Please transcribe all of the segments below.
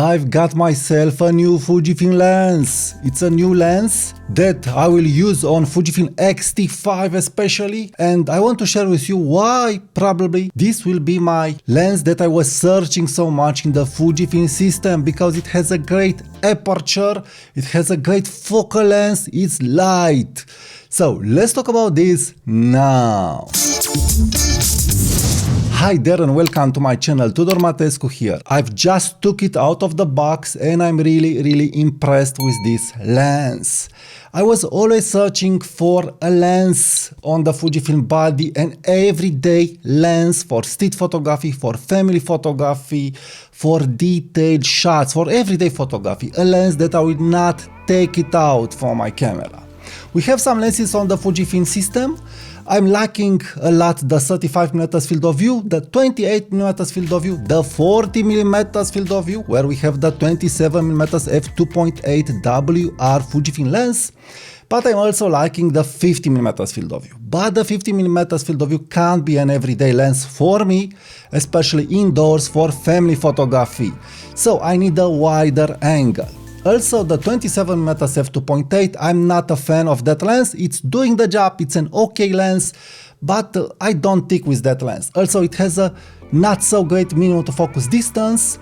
I've got myself a new Fujifilm lens. It's a new lens that I will use on Fujifilm X-T5 especially, and I want to share with you why probably this will be my lens that I was searching so much in the Fujifilm system, because it has a great aperture, it has a great focal length, it's light. So let's talk about this now. Hi there and welcome to my channel, Tudor Matescu here. I've just took it out of the box and I'm really impressed with this lens. I was always searching for a lens on the Fujifilm body, an everyday lens for street photography, for family photography, for detailed shots, for everyday photography. A lens that I will not take it out from my camera. We have some lenses on the Fujifilm system. I'm liking a lot the 35mm field of view, the 28mm field of view, the 40mm field of view, where we have the 27mm f2.8 WR Fujifilm lens, but I'm also liking the 50mm field of view. But the 50mm field of view can't be an everyday lens for me, especially indoors for family photography. So I need a wider angle. Also, the 27mm f2.8, I'm not a fan of that lens. It's doing the job, it's an okay lens, but I don't stick with that lens. Also, it has a not so great minimum to focus distance,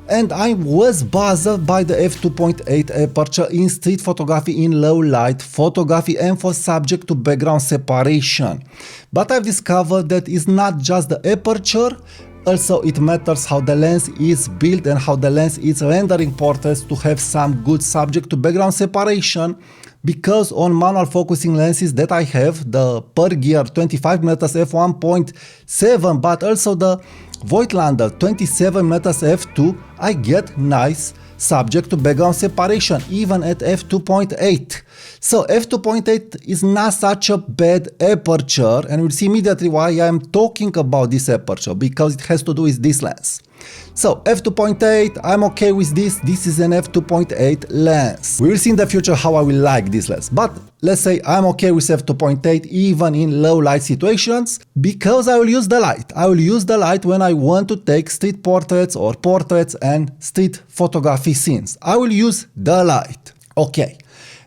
and I was bothered by the f2.8 aperture in street photography, in low light photography, and for subject to background separation. But I've discovered that it's not just the aperture. Also, it matters how the lens is built and how the lens is rendering portraits to have some good subject to background separation, because on manual focusing lenses that I have, the per gear 25mm f1.7, but also the Voigtlander 27mm f2, I get nice subject to background separation even at f2.8. So f2.8 is not such a bad aperture, and we'll see immediately why I'm talking about this aperture, because it has to do with this lens. So f2.8, I'm okay with this. This is an f2.8 lens. We will see in the future how I will like this lens, but let's say I'm okay with f2.8 even in low light situations, because I will use the light. I will use the light when I want to take street portraits or portraits and street photography scenes. I will use the light. Okay,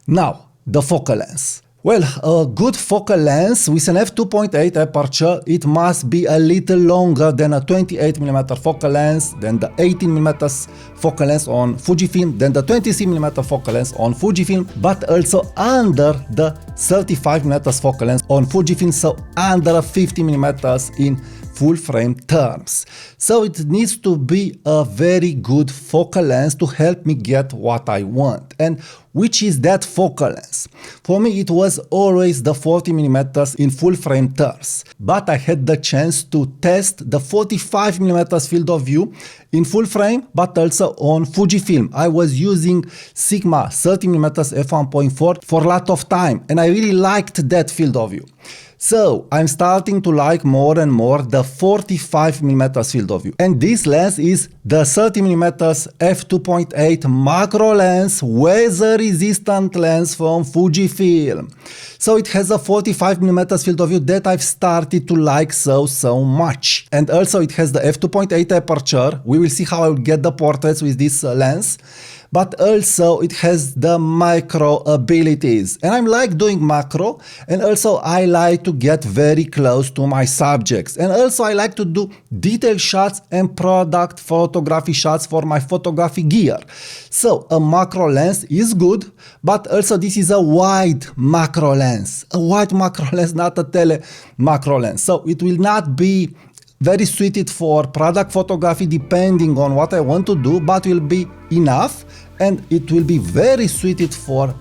now the focal length. Well, a good focal lens with an f2.8 aperture, it must be a little longer than a 28mm focal lens, than the 18mm focal lens on Fujifilm, than the 26mm focal lens on Fujifilm, but also under the 35mm focal lens on Fujifilm, so under 50mm in full frame terms. So it needs to be a very good focal lens to help me get what I want. And which is that focal lens? For me, it was always the 40mm in full frame terms, but I had the chance to test the 45mm field of view in full frame, but also on Fujifilm. I was using Sigma 30mm f1.4 for a lot of time, and I really liked that field of view. So I'm starting to like more and more the 45mm field of view. And this lens is the 30mm f2.8 macro lens, weather resistant lens from Fujifilm. So it has a 45mm field of view that I've started to like so much. And also it has the f2.8 aperture. We will see how I will get the portraits with this lens. But also it has the macro abilities, and I like doing macro, and also I like to get very close to my subjects, and also I like to do detailed shots and product photography shots for my photography gear. So a macro lens is good, but also this is a wide macro lens, not a tele macro lens, so it will not be very suited for product photography depending on what I want to do, but will be enough, and it will be very suited for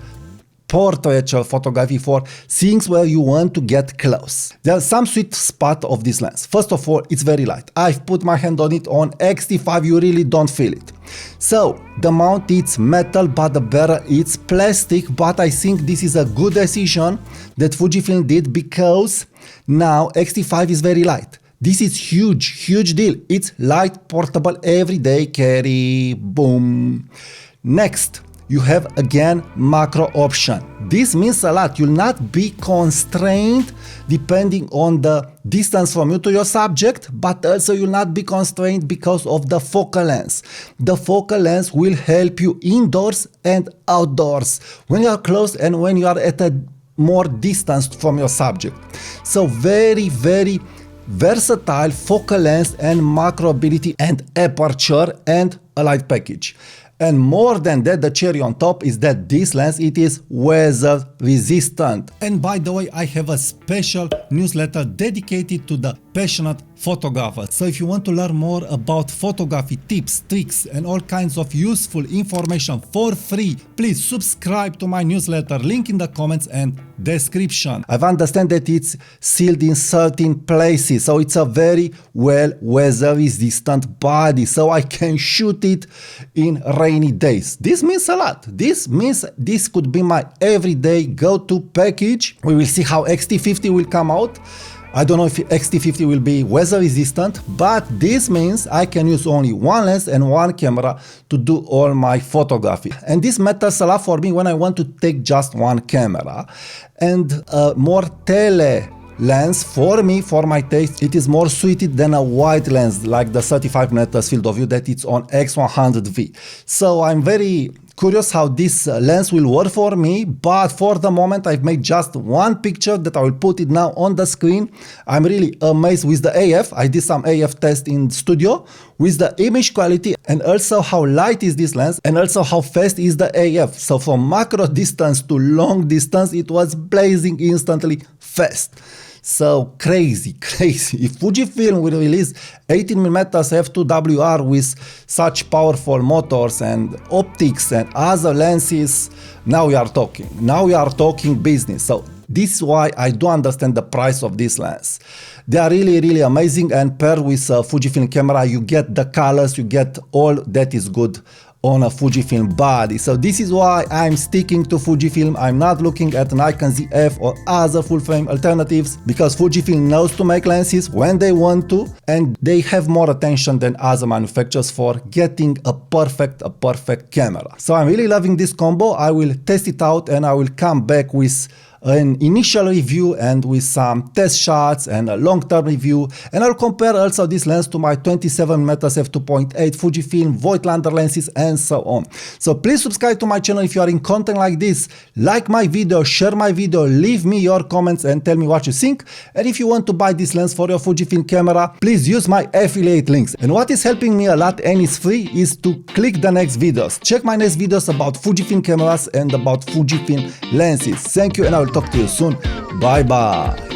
portraiture photography, for things where you want to get close. There's some sweet spot of this lens. First of all, it's very light. I've put my hand on it on X-T5, you really don't feel it. So the mount is metal, but the barrel is plastic, but I think this is a good decision that Fujifilm did, because now X-T5 is very light. This is huge deal. It's light, portable, everyday carry, boom. Next, you have again macro option. This means a lot. You'll not be constrained depending on the distance from you to your subject, but also you'll not be constrained because of the focal length. The focal length will help you indoors and outdoors, when you are close and when you are at a more distance from your subject. So very, very versatile focal length and macro ability and aperture and a light package. And more than that, the cherry on top is that this lens, it is weather resistant. And by the way, I have a special newsletter dedicated to the passionate photographers. So if you want to learn more about photography tips, tricks, and all kinds of useful information for free, please subscribe to my newsletter, link in the comments and description. I understand that it's sealed in certain places, so it's a very well weather resistant body, so I can shoot it in rainy days. This means a lot. This means this could be my everyday go-to package. We will see how X-T50 will come out. I don't know if X-T50 will be weather resistant, but this means I can use only one lens and one camera to do all my photography. And this matters a lot for me when I want to take just one camera. And more tele lens, for me, for my taste, it is more suited than a wide lens like the 35mm field of view that it's on X100V. So I'm very curious how this lens will work for me, but for the moment I've made just one picture that I will put it now on the screen. I'm really amazed with the AF. I did some AF test in studio with the image quality and also how light is this lens and also how fast is the AF. So from macro distance to long distance, it was blazing instantly fast. So crazy. If Fujifilm will release 18mm f2.WR with such powerful motors and optics and other lenses, now we are talking. Now we are talking business. So this is why I do understand the price of this lens. They are really, really amazing, and paired with a Fujifilm camera, you get the colors, you get all that is good on a Fujifilm body. So this is why I'm sticking to Fujifilm. I'm not looking at Nikon ZF or other full frame alternatives, because Fujifilm knows to make lenses when they want to, and they have more attention than other manufacturers for getting a perfect camera. So I'm really loving this combo. I will test it out and I will come back with an initial review and with some test shots and a long-term review, and I'll compare also this lens to my 27mm f2.8 Fujifilm Voigtlander lenses and so on. So please subscribe to my channel if you are in content like this, like my video, share my video, leave me your comments and tell me what you think. And if you want to buy this lens for your Fujifilm camera, please use my affiliate links. And what is helping me a lot and is free is to click the next videos. Check my next videos about Fujifilm cameras and about Fujifilm lenses. Thank you, and I will talk to you soon. Bye bye.